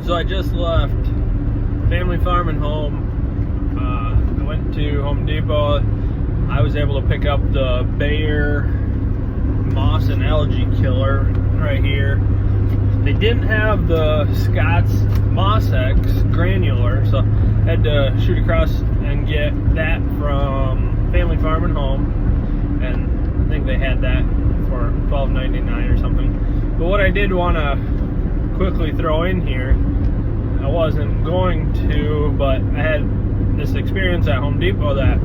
So I just left Family Farm and Home. I went to Home Depot. I was able to pick up the Bayer moss and algae killer right here. They didn't have the Scott's Moss X granular, so I had to shoot across and get that from Family Farm and Home, and I think they had that for $12.99 or something. But what I did want to quickly throw in here, I wasn't going to, but I had this experience at Home Depot that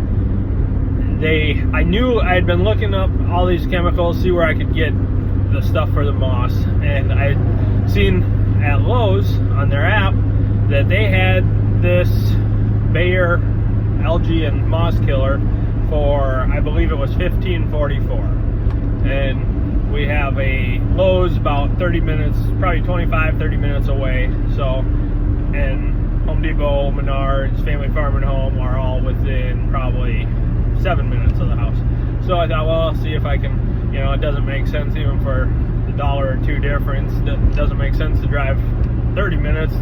I knew I had been looking up all these chemicals, see where I could get the stuff for the moss, and I had seen at Lowe's on their app that they had this Bayer algae and moss killer for, I believe it was $15.44, and we have a Lowe's about 30 minutes, probably 25-30 minutes away. So, and Home Depot, Menards, Family Farm and Home are all within probably 7 minutes of the house. So I thought, well, I'll see if I can, it doesn't make sense even for the $1 or $2 difference. It doesn't make sense to drive 30 minutes to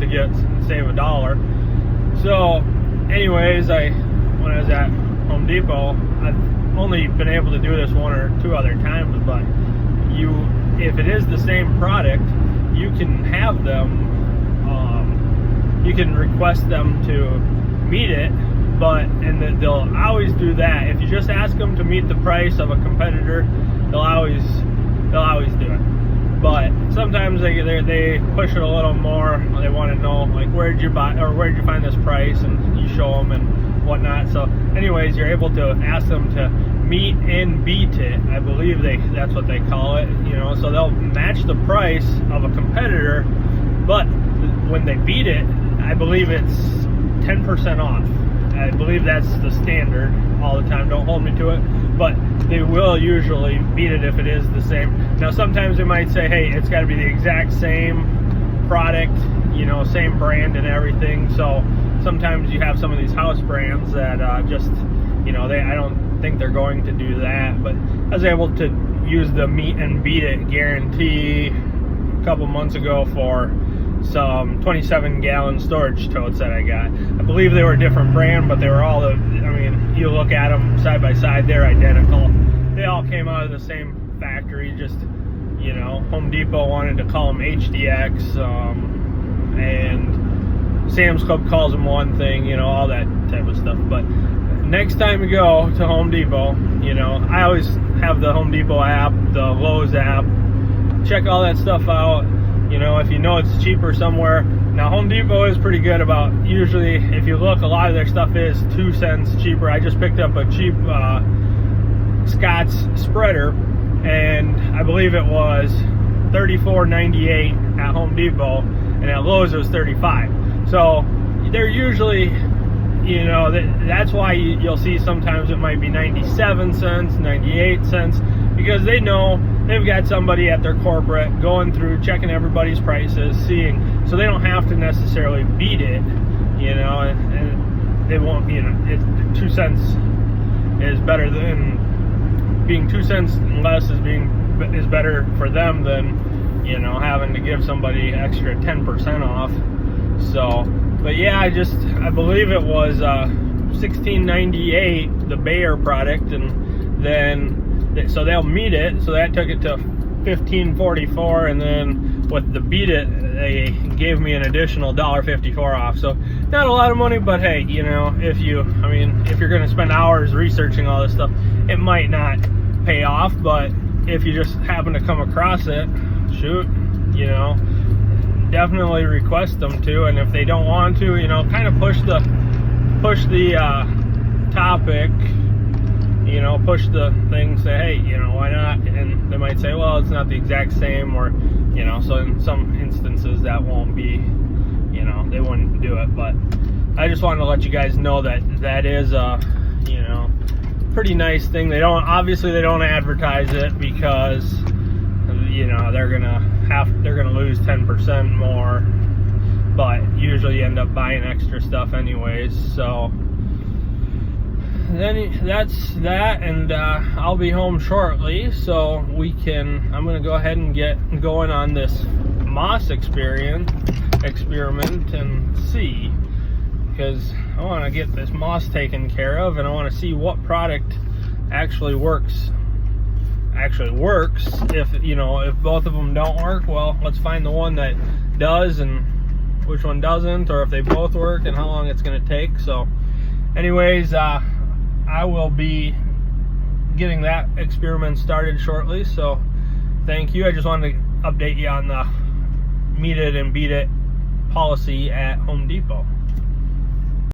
save $1. So anyways, when I was at Home Depot, I've only been able to do this 1 or 2 other times, but if it is the same product, you can have them, you can request them to meet it, and they'll always do that. If you just ask them to meet the price of a competitor, they'll always do it. But sometimes they push it a little more. They want to know, like, where'd you buy or where'd you find this price, and you show them and whatnot. So anyways, you're able to ask them to meet and beat it. I believe that's what they call it. So they'll match the price of a competitor, but when they beat it, I believe it's 10% off. I believe that's the standard all the time. Don't hold me to it, but they will usually beat it if it is the same. Now, sometimes they might say, hey, it's got to be the exact same product, same brand and everything. So sometimes you have some of these house brands that just, I don't think they're going to do that. But I was able to use the meet and beat it guarantee a couple months ago for some 27-gallon storage totes that I got. I believe they were a different brand, but they were all you look at them side by side, they're identical. They all came out of the same factory, just, Home Depot wanted to call them HDX, and Sam's Club calls them one thing, all that type of stuff. But next time you go to Home Depot, I always have the Home Depot app, the Lowe's app, check all that stuff out. If it's cheaper somewhere. Now, Home Depot is pretty good about, usually, if you look, a lot of their stuff is 2 cents cheaper. I just picked up a cheap Scott's spreader, and I believe it was $34.98 at Home Depot, and at Lowe's it was $35. So they're usually, that's why you'll see sometimes it might be 97 cents, 98 cents, because they know they've got somebody at their corporate going through, checking everybody's prices, seeing, so they don't have to necessarily beat it, and they won't, 2 cents is better than, being 2 cents less is better for them than, having to give somebody extra 10% off. So, but yeah, I believe it was $16.98, the Bayer product, and then so they'll meet it, so that took it to $15.44, and then with the beat it, they gave me an additional $1.54 off. So not a lot of money, but hey, if you're going to spend hours researching all this stuff, it might not pay off. But if you just happen to come across it, shoot, definitely request them to. And if they don't want to, kind of push the topic, push the thing, say, hey, why not? And they might say, well, it's not the exact same, or, so in some instances that won't be, they wouldn't do it. But I just wanted to let you guys know that is a, pretty nice thing. They don't advertise it because, they're gonna lose 10% more, but usually you end up buying extra stuff anyways. So then that's that, and I'll be home shortly, so I'm gonna go ahead and get going on this moss experiment and see, because I want to get this moss taken care of, and I want to see what product actually works. If, you know, if both of them don't work, well, let's find the one that does and which one doesn't, or if they both work and how long it's going to take. So anyways, I will be getting that experiment started shortly. So thank you. I just wanted to update you on the meet it and beat it policy at Home Depot.